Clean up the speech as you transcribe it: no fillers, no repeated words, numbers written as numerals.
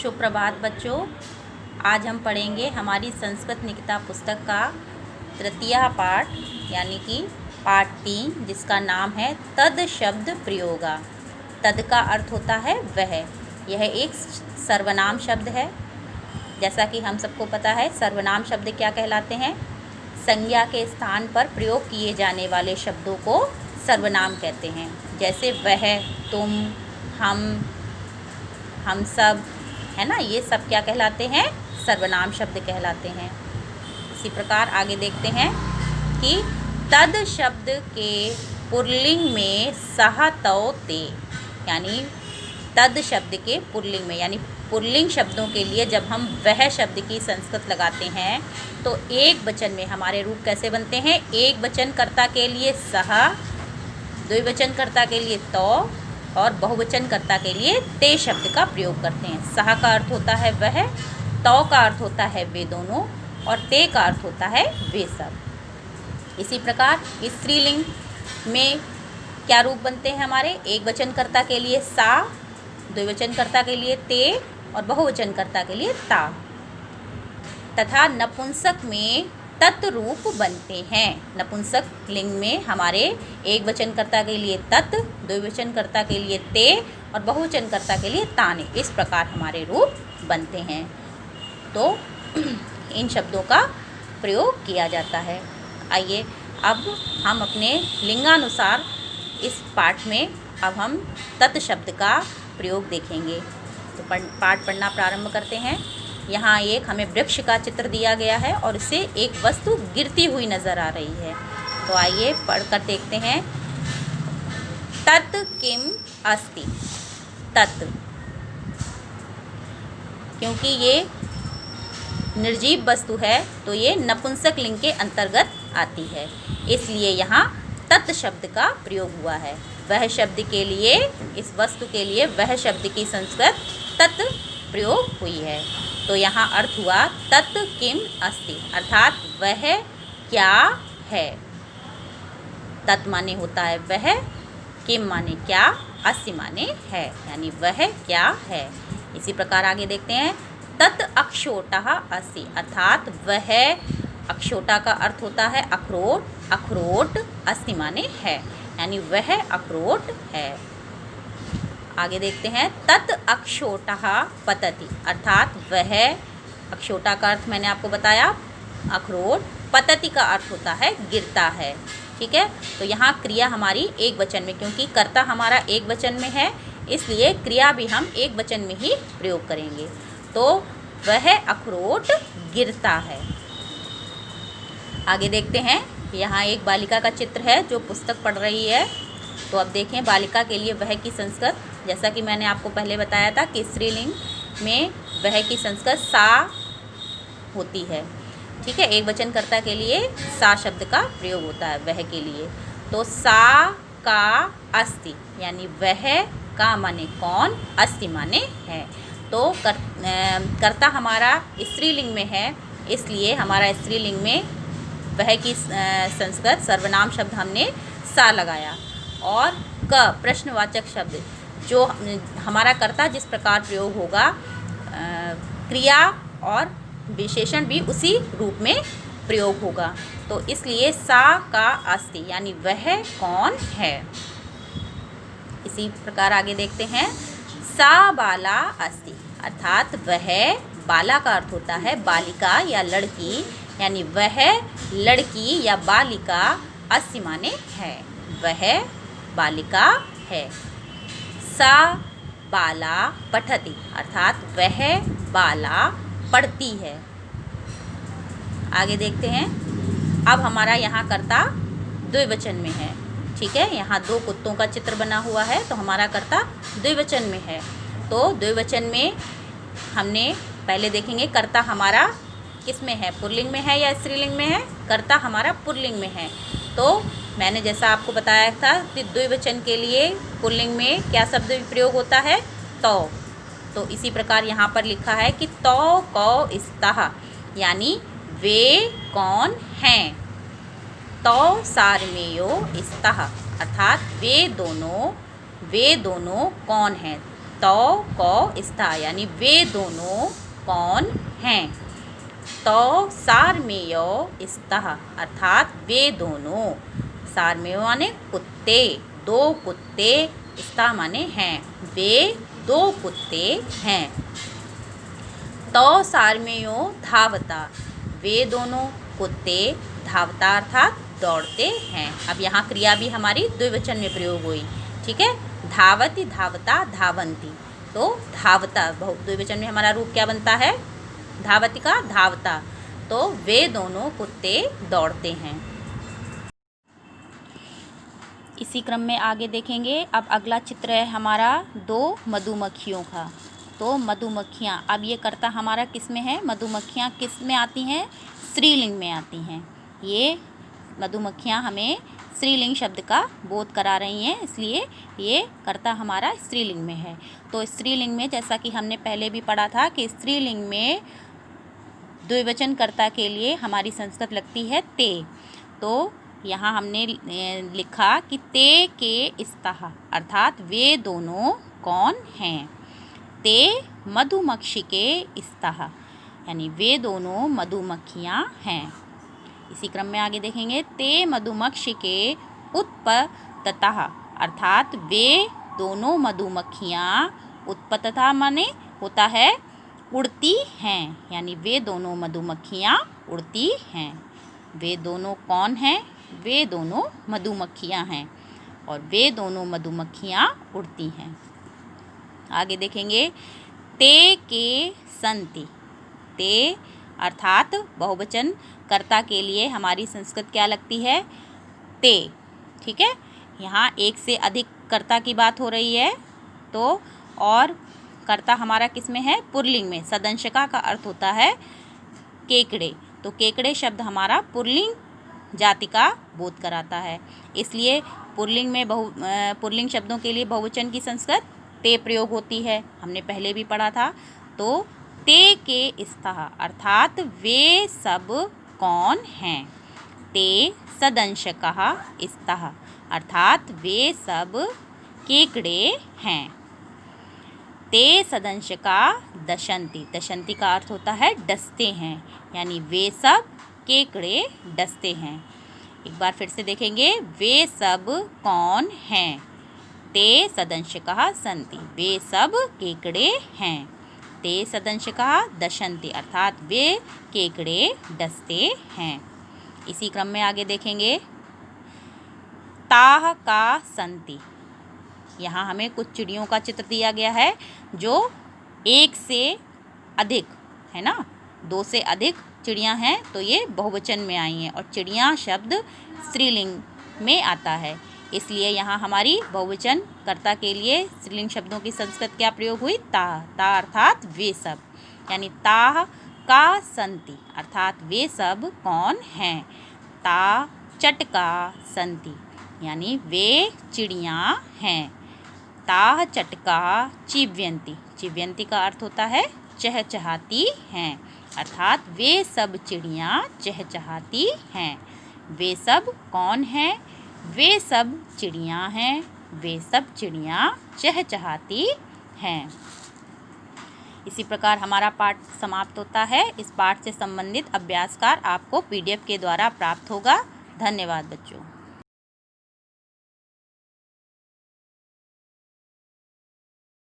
सुप्रभात बच्चों। आज हम पढ़ेंगे हमारी संस्कृत निकिता पुस्तक का तृतीय पाठ यानी कि पाठ 3, जिसका नाम है तद शब्द प्रयोगा। तद का अर्थ होता है वह। यह एक सर्वनाम शब्द है। जैसा कि हम सबको पता है, सर्वनाम शब्द क्या कहलाते हैं? संज्ञा के स्थान पर प्रयोग किए जाने वाले शब्दों को सर्वनाम कहते हैं। जैसे वह, तुम, हम सब, है ना, ये सब क्या कहलाते हैं? सर्वनाम शब्द कहलाते हैं। इसी प्रकार आगे देखते हैं कि तद शब्द के पुल्लिंग में सह तौ ते, यानी तद शब्द के पुल्लिंग में यानी पुल्लिंग शब्दों के लिए जब हम वह शब्द की संस्कृत लगाते हैं तो एक वचन में हमारे रूप कैसे बनते हैं? एक वचन कर्ता के लिए सह, द्विवचन कर्ता के लिए तौ और बहुवचन कर्ता के लिए ते शब्द का प्रयोग करते हैं। सह का अर्थ होता है वह, तौ का अर्थ होता है वे दोनों और ते का अर्थ होता है वे सब। इसी प्रकार स्त्रीलिंग में क्या रूप बनते हैं हमारे? एक वचन कर्ता के लिए सा, द्विवचन कर्ता के लिए ते और बहुवचन कर्ता के लिए ता। तथा नपुंसक में तत् रूप बनते हैं। नपुंसक लिंग में हमारे एक वचन कर्ता के लिए तत्, द्विवचन कर्ता के लिए ते और बहुवचन कर्ता के लिए ताने, इस प्रकार हमारे रूप बनते हैं। तो इन शब्दों का प्रयोग किया जाता है। आइए अब हम अपने लिंगानुसार इस पाठ में अब हम तत् शब्द का प्रयोग देखेंगे। तो पाठ पढ़ना प्रारंभ करते हैं। यहाँ एक हमें वृक्ष का चित्र दिया गया है और इससे एक वस्तु गिरती हुई नज़र आ रही है। तो आइए पढ़कर देखते हैं। तत् किम अस्ति। तत्, क्योंकि ये निर्जीव वस्तु है तो ये नपुंसक लिंग के अंतर्गत आती है, इसलिए यहाँ तत् शब्द का प्रयोग हुआ है। वह शब्द के लिए, इस वस्तु के लिए वह शब्द की संस्कृत तत् प्रयोग हुई है। तो यहाँ अर्थ हुआ तत् किम अस्ति, अर्थात वह क्या है। तत् माने होता है वह, किम माने क्या, अस्ति माने है, यानी वह क्या है। इसी प्रकार आगे देखते हैं। तत् अक्षोटः अस्ति, अर्थात वह, अक्षोटा का अर्थ होता है अखरोट, अखरोट अस्ति माने है, यानी वह अखरोट है। आगे देखते हैं। तत् अक्षोटः पतति, अर्थात वह, अक्षोटा का अर्थ मैंने आपको बताया अखरोट, पतति का अर्थ होता है गिरता है। ठीक है, तो यहाँ क्रिया हमारी एक वचन में, क्योंकि कर्ता हमारा एक वचन में है इसलिए क्रिया भी हम एक वचन में ही प्रयोग करेंगे। तो वह अखरोट गिरता है। आगे देखते हैं। यहाँ एक बालिका का चित्र है जो पुस्तक पढ़ रही है। तो अब देखें बालिका के लिए वह की संस्कृत। जैसा कि मैंने आपको पहले बताया था कि स्त्रीलिंग में वह की संस्कृत सा होती है। ठीक है, एक वचन कर्ता के लिए सा शब्द का प्रयोग होता है वह के लिए। तो सा का अस्ति, यानी वह का माने कौन, अस्ति माने है। तो कर्ता हमारा स्त्रीलिंग में है, इसलिए हमारा स्त्रीलिंग में वह की संस्कृत सर्वनाम शब्द हमने सा लगाया। और क प्रश्नवाचक शब्द, जो हमारा कर्ता जिस प्रकार प्रयोग होगा, क्रिया और विशेषण भी उसी रूप में प्रयोग होगा। तो इसलिए सा का अस्ति, यानी वह कौन है। इसी प्रकार आगे देखते हैं। सा बाला अस्ति, अर्थात वह, बाला का अर्थ होता है बालिका या लड़की, यानी वह लड़की या बालिका अस्ति माने है, वह बालिका है। सा बाला पठति, अर्थात वह बाला पढ़ती है। आगे देखते हैं। अब हमारा यहाँ कर्ता द्विवचन में है। ठीक है, यहाँ दो कुत्तों का चित्र बना हुआ है तो हमारा कर्ता द्विवचन में है। तो द्विवचन में हमने पहले देखेंगे कर्ता हमारा किस में है, पुल्लिंग में है या स्त्रीलिंग में है? कर्ता हमारा पुल्लिंग में है। तो मैंने जैसा आपको बताया था कि द्विवचन के लिए पुल्लिंग में क्या शब्द प्रयोग होता है? तौ। तो इसी प्रकार यहाँ पर लिखा है कि तौ कौ स्तः, यानी वे कौन हैं। तौ सारमेयो स्तः, अर्थात वे दोनों कौन हैं। तो कौ स्था यानी वे दोनों कौन हैं। तो सारमेयो स्तः अर्थात वे दोनों, सारमेयो माने कुत्ते, दो कुत्ते, स्था माने हैं, वे दो कुत्ते हैं। तो सारमेयो धावता, वे दोनों कुत्ते धावता अर्थात दौड़ते हैं। अब यहाँ क्रिया भी हमारी द्विवचन में प्रयोग हुई, ठीक है। धावति धावता धावंती, तो धावता द्विवचन में हमारा रूप क्या बनता है, धावति का धावता, तो वे दोनों कुत्ते दौड़ते हैं। इसी क्रम में आगे देखेंगे। अब अगला चित्र है हमारा दो मधुमक्खियों का। तो मधुमक्खियाँ, अब ये कर्ता हमारा किस में है, मधुमक्खियाँ किस में आती हैं, स्त्रीलिंग में आती हैं। ये मधुमक्खियाँ हमें स्त्रीलिंग शब्द का बोध करा रही हैं, इसलिए ये कर्ता हमारा स्त्रीलिंग में है। तो स्त्रीलिंग में जैसा कि हमने पहले भी पढ़ा था कि स्त्रीलिंग में द्विवचन कर्ता के लिए हमारी संस्कृत लगती है ते। तो यहाँ हमने लिखा कि ते के स्तः अर्थात वे दोनों कौन हैं। ते मधुमक्षी के स्तः यानी वे दोनों मधुमक्खियाँ हैं। इसी क्रम में आगे देखेंगे। ते मधुमक्षी के उत्पततः अर्थात वे दोनों मधुमक्खियाँ, उत्पततः माने होता है उड़ती हैं, यानी वे दोनों मधुमक्खियाँ उड़ती हैं। वे दोनों कौन हैं, वे दोनों मधुमक्खियाँ हैं और वे दोनों मधुमक्खियाँ उड़ती हैं। आगे देखेंगे। ते के संति, ते अर्थात बहुवचन कर्ता के लिए हमारी संस्कृत क्या लगती है, ते, ठीक है। यहाँ एक से अधिक कर्ता की बात हो रही है, तो और कर्ता हमारा किस में है, पुल्लिंग में। सदंशका का अर्थ होता है केकड़े, तो केकड़े शब्द हमारा पुल्लिंग जाति का बोध कराता है, इसलिए पुल्लिंग में पुल्लिंग शब्दों के लिए बहुवचन की संस्कृत ते प्रयोग होती है, हमने पहले भी पढ़ा था। तो ते के स्तः अर्थात वे सब कौन हैं। ते सदंशकः स्तः अर्थात वे सब केकड़े हैं। ते सदंशका दशन्ति, दशन्ति का अर्थ होता है डसते हैं, यानी वे सब केकड़े डसते हैं। एक बार फिर से देखेंगे। वे सब कौन हैं। ते सदंशकः सन्ति, वे सब केकड़े हैं। ते सदंशकः दशन्ति अर्थात वे केकड़े डसते हैं। इसी क्रम में आगे देखेंगे। ताः का सन्ति, यहाँ हमें कुछ चिड़ियों का चित्र दिया गया है जो एक से अधिक है ना, दो से अधिक चिड़ियाँ हैं, तो ये बहुवचन में आई हैं और चिड़ियाँ शब्द स्त्रीलिंग में आता है, इसलिए यहाँ हमारी बहुवचन कर्ता के लिए स्त्रीलिंग शब्दों की संस्कृत क्या प्रयोग हुई, ता। ता अर्थात वे सब, यानी ताः का सन्ति अर्थात वे सब कौन हैं। ता चटका सन्ति यानी वे चिड़ियाँ हैं। ताः चटका चिव्यन्ति, चिव्यन्ति का अर्थ होता है चहचहाती हैं, अर्थात वे सब चिड़ियाँ चहचहाती हैं। वे सब कौन हैं, वे सब चिड़ियाँ हैं, वे सब चिड़ियाँ चहचहाती हैं। इसी प्रकार हमारा पाठ समाप्त होता है। इस पाठ से संबंधित अभ्यासकार आपको PDF के द्वारा प्राप्त होगा। धन्यवाद बच्चों।